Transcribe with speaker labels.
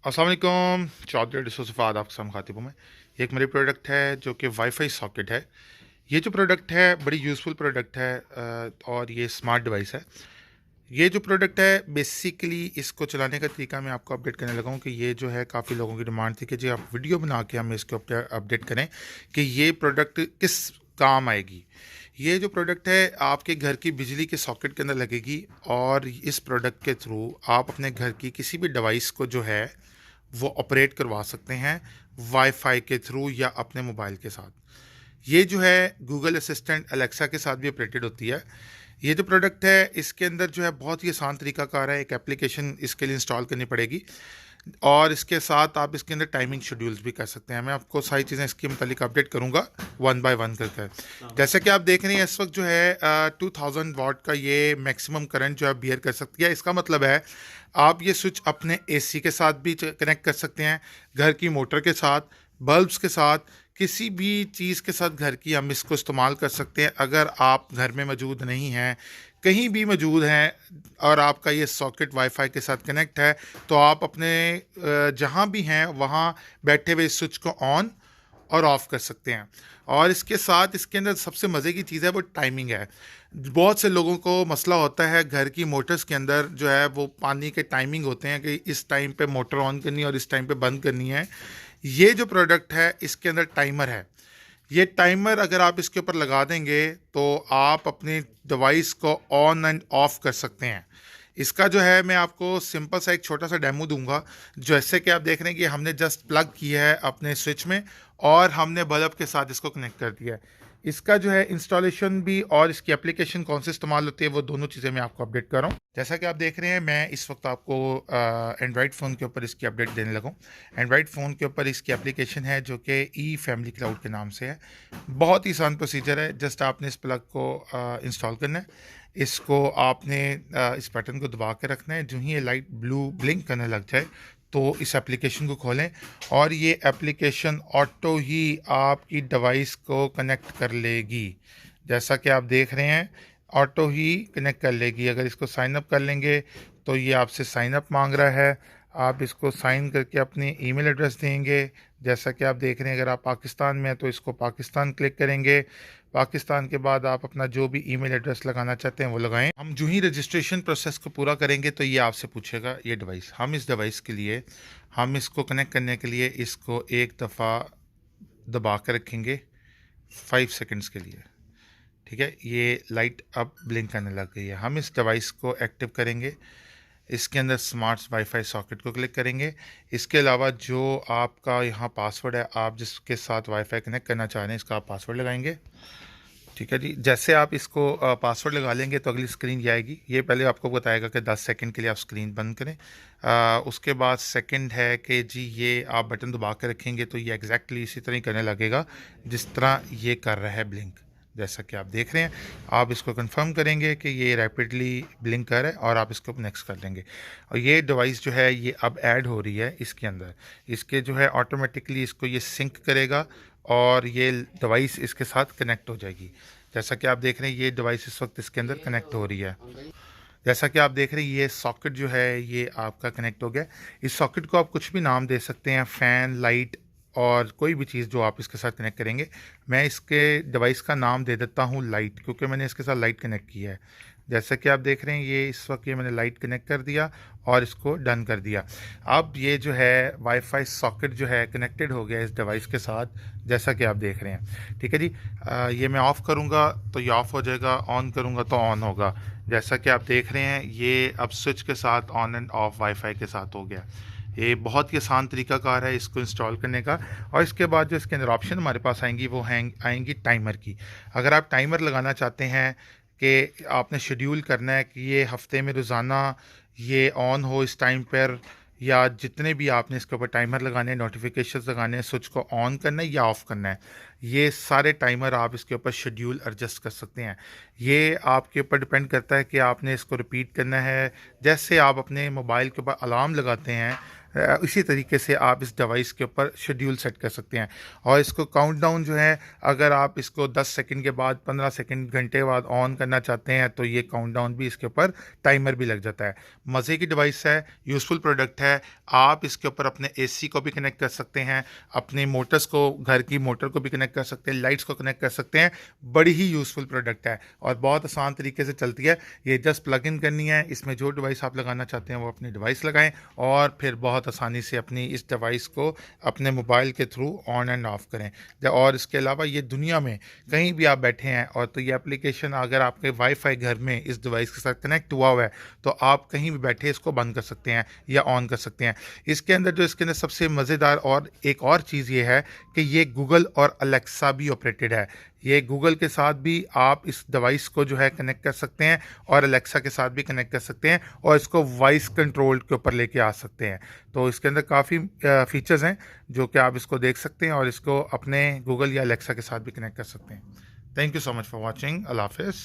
Speaker 1: अस्सलाम वालेकुम। चौधरी डिसोसफाद आपके सामने खातिबों में एक मेरी प्रोडक्ट है जो कि वाईफाई सॉकेट है। ये जो प्रोडक्ट है बड़ी यूज़फुल प्रोडक्ट है और ये स्मार्ट डिवाइस है। ये जो प्रोडक्ट है बेसिकली इसको चलाने का तरीका मैं आपको अपडेट करने लगा हूँ कि ये जो है काफ़ी लोगों की डिमांड थी कि जी आप वीडियो बना के हमें इसके ऊपर अपडेट करें कि ये प्रोडक्ट किस काम आएगी। ये जो प्रोडक्ट है आपके घर की बिजली के सॉकेट के अंदर लगेगी और इस प्रोडक्ट के थ्रू आप अपने घर की किसी भी डिवाइस को जो है वो ऑपरेट करवा सकते हैं वाईफाई के थ्रू या अपने मोबाइल के साथ। ये जो है गूगल असिस्टेंट अलेक्सा के साथ भी ऑपरेटेड होती है। ये जो प्रोडक्ट है इसके अंदर जो है बहुत ही आसान तरीकाकार है। एक एप्लीकेशन इसके लिए इंस्टॉल करनी पड़ेगी और इसके साथ आप इसके अंदर टाइमिंग शेड्यूल्स भी कर सकते हैं। मैं आपको सारी चीज़ें इसके मतलब अपडेट करूंगा वन बाय वन करके। जैसे कि आप देख रहे हैं इस वक्त जो है 2000 वाट का ये मैक्सिमम करंट जो है बियर कर सकती है। इसका मतलब है आप ये स्विच अपने एसी के साथ भी कनेक्ट कर सकते हैं, घर की मोटर के साथ, बल्ब्स के साथ, किसी भी चीज़ के साथ घर की हम इसको इस्तेमाल कर सकते हैं। अगर आप घर में मौजूद नहीं हैं, कहीं भी मौजूद हैं और आपका ये सॉकेट वाईफाई के साथ कनेक्ट है तो आप अपने जहाँ भी हैं वहाँ बैठे हुए इस स्विच को ऑन और ऑफ़ कर सकते हैं। और इसके साथ इसके अंदर सबसे मज़े की चीज़ है वो टाइमिंग है। बहुत से लोगों को मसला होता है घर की मोटर्स के अंदर जो है वो पानी के टाइमिंग होते हैं कि इस टाइम पे मोटर ऑन करनी है और इस टाइम पे बंद करनी है। ये जो प्रोडक्ट है इसके अंदर टाइमर है। ये टाइमर अगर आप इसके ऊपर लगा देंगे तो आप अपनी डिवाइस को ऑन एंड ऑफ कर सकते हैं। इसका जो है मैं आपको सिंपल सा एक छोटा सा डेमो दूंगा। जैसे कि आप देख रहे हैं कि हमने जस्ट प्लग किया है अपने स्विच में और हमने बल्ब के साथ इसको कनेक्ट कर दिया है। इसका जो है इंस्टॉलेशन भी और इसकी एप्लीकेशन कौन सी इस्तेमाल होती है वो दोनों चीज़ें मैं आपको अपडेट कर रहा हूँ। जैसा कि आप देख रहे हैं मैं इस वक्त आपको एंड्रॉयड फ़ोन के ऊपर इसकी अपडेट देने लगा हूँ। एंड्रॉयड फ़ोन के ऊपर इसकी एप्लीकेशन है जो कि ई फैमिली क्लाउड के नाम से है। बहुत ही आसान प्रोसीजर है। जस्ट आपने इस प्लग को इंस्टॉल करना है। इसको आपने इस बटन को दबा के रखना है। जो ही ये लाइट ब्लू ब्लिंक करने लग जाए तो इस एप्लीकेशन को खोलें और ये एप्लीकेशन ऑटो ही आपकी डिवाइस को कनेक्ट कर लेगी। जैसा कि आप देख रहे हैं ऑटो ही कनेक्ट कर लेगी। अगर इसको साइन अप कर लेंगे तो ये आपसे साइन अप मांग रहा है। आप इसको साइन करके अपनी ईमेल एड्रेस देंगे। जैसा कि आप देख रहे हैं अगर आप पाकिस्तान में हैं तो इसको पाकिस्तान क्लिक करेंगे। पाकिस्तान के बाद आप अपना जो भी ईमेल एड्रेस लगाना चाहते हैं वो लगाएं। हम जो ही रजिस्ट्रेशन प्रोसेस को पूरा करेंगे तो ये आपसे पूछेगा ये डिवाइस। हम इस डिवाइस के लिए हम इसको कनेक्ट करने के लिए इसको एक दफ़ा दबा कर रखेंगे 5 सेकंड्स के लिए। ठीक है, ये लाइट अब ब्लिंक करने लग गई है। हम इस डिवाइस को एक्टिव करेंगे। इसके अंदर स्मार्ट वाईफाई सॉकेट को क्लिक करेंगे। इसके अलावा जो आपका यहाँ पासवर्ड है आप जिसके साथ वाईफाई कनेक्ट करना चाह रहे हैं इसका आप पासवर्ड लगाएंगे। ठीक है जी, जैसे आप इसको पासवर्ड लगा लेंगे तो अगली स्क्रीन ये आएगी। ये पहले आपको बताएगा कि 10 सेकंड के लिए आप स्क्रीन बंद करें। उसके बाद सेकंड है कि जी ये आप बटन दबा के रखेंगे तो ये एग्जैक्टली इसी तरह ही करने लगेगा जिस तरह ये कर रहा है ब्लिंक। जैसा कि आप देख रहे हैं आप इसको कंफर्म करेंगे कि ये रैपिडली ब्लिंक कर रहा है और आप इसको नेक्स्ट कर देंगे। और ये डिवाइस जो है ये अब ऐड हो रही है इसके अंदर। इसके जो है ऑटोमेटिकली इसको ये सिंक करेगा और ये डिवाइस इसके साथ कनेक्ट हो जाएगी। जैसा कि आप देख रहे हैं ये डिवाइस इस वक्त इसके अंदर कनेक्ट हो रही है। जैसा कि आप देख रहे हैं ये सॉकेट जो है ये आपका कनेक्ट हो गया। इस सॉकेट को आप कुछ भी नाम दे सकते हैं, फ़ैन, लाइट और कोई भी चीज़ जो आप इसके साथ कनेक्ट करेंगे। मैं इसके डिवाइस का नाम दे देता हूँ लाइट, क्योंकि मैंने इसके साथ लाइट कनेक्ट किया है। जैसा कि आप देख रहे हैं ये इस वक्त ये मैंने लाइट कनेक्ट कर दिया और इसको डन कर दिया। अब ये जो है वाईफाई सॉकेट जो है कनेक्टेड हो गया इस डिवाइस के साथ, जैसा कि आप देख रहे हैं। ठीक है जी, ये मैं ऑफ़ करूँगा तो ये ऑफ़ हो जाएगा, ऑन करूँगा तो ऑन होगा। जैसा कि आप देख रहे हैं ये अब स्विच के साथ ऑन एंड ऑफ वाईफाई के साथ हो गया। ये बहुत ही आसान तरीकाकार है इसको इंस्टॉल करने का। और इसके बाद जो इसके अंदर ऑप्शन हमारे पास आएंगी वो आएंगी टाइमर की। अगर आप टाइमर लगाना चाहते हैं कि आपने शेड्यूल करना है कि ये हफ्ते में रोज़ाना ये ऑन हो इस टाइम पर, या जितने भी आपने इसके ऊपर टाइमर लगाने हैं, नोटिफिकेशंस लगाने हैं, स्विच को ऑन करना है या ऑफ़ करना है, ये सारे टाइमर आप इसके ऊपर शेड्यूल एडजस्ट कर सकते हैं। ये आपके ऊपर डिपेंड करता है कि आपने इसको रिपीट करना है। जैसे आप अपने मोबाइल के ऊपर अलार्म लगाते हैं इसी तरीके से आप इस डिवाइस के ऊपर शेड्यूल सेट कर सकते हैं। और इसको काउंटडाउन जो है, अगर आप इसको 10 सेकंड के बाद, 15 सेकंड, घंटे बाद ऑन करना चाहते हैं तो ये काउंटडाउन भी इसके ऊपर टाइमर भी लग जाता है। मज़े की डिवाइस है, यूज़फुल प्रोडक्ट है। आप इसके ऊपर अपने एसी को भी कनेक्ट कर सकते हैं, अपने मोटर्स को, घर की मोटर को भी कनेक्ट कर सकते हैं, लाइट्स को कनेक्ट कर सकते हैं। बड़ी ही यूज़फुल प्रोडक्ट है और बहुत आसान तरीके से चलती है। ये जस्ट प्लग इन करनी है, इसमें जो डिवाइस आप लगाना चाहते हैं वो अपनी डिवाइस लगाएं और फिर बहुत आसानी से अपनी इस डिवाइस को अपने मोबाइल के थ्रू ऑन एंड ऑफ करें। और इसके अलावा ये दुनिया में कहीं भी आप बैठे हैं और तो ये एप्लीकेशन अगर आपके वाईफाई घर में इस डिवाइस के साथ कनेक्ट हुआ है तो आप कहीं भी बैठे इसको बंद कर सकते हैं या ऑन कर सकते हैं। इसके अंदर सबसे मज़ेदार और एक और चीज़ ये है कि ये गूगल और अलेक्सा भी ऑपरेटेड है। ये गूगल के साथ भी आप इस डिवाइस को जो है कनेक्ट कर सकते हैं और अलेक्सा के साथ भी कनेक्ट कर सकते हैं और इसको वॉइस कंट्रोल के ऊपर लेके आ सकते हैं। तो इसके अंदर काफ़ी फीचर्स हैं जो कि आप इसको देख सकते हैं और इसको अपने गूगल या अलेक्सा के साथ भी कनेक्ट कर सकते हैं। Thank you so much for watching. अल्लाह हाफिज़।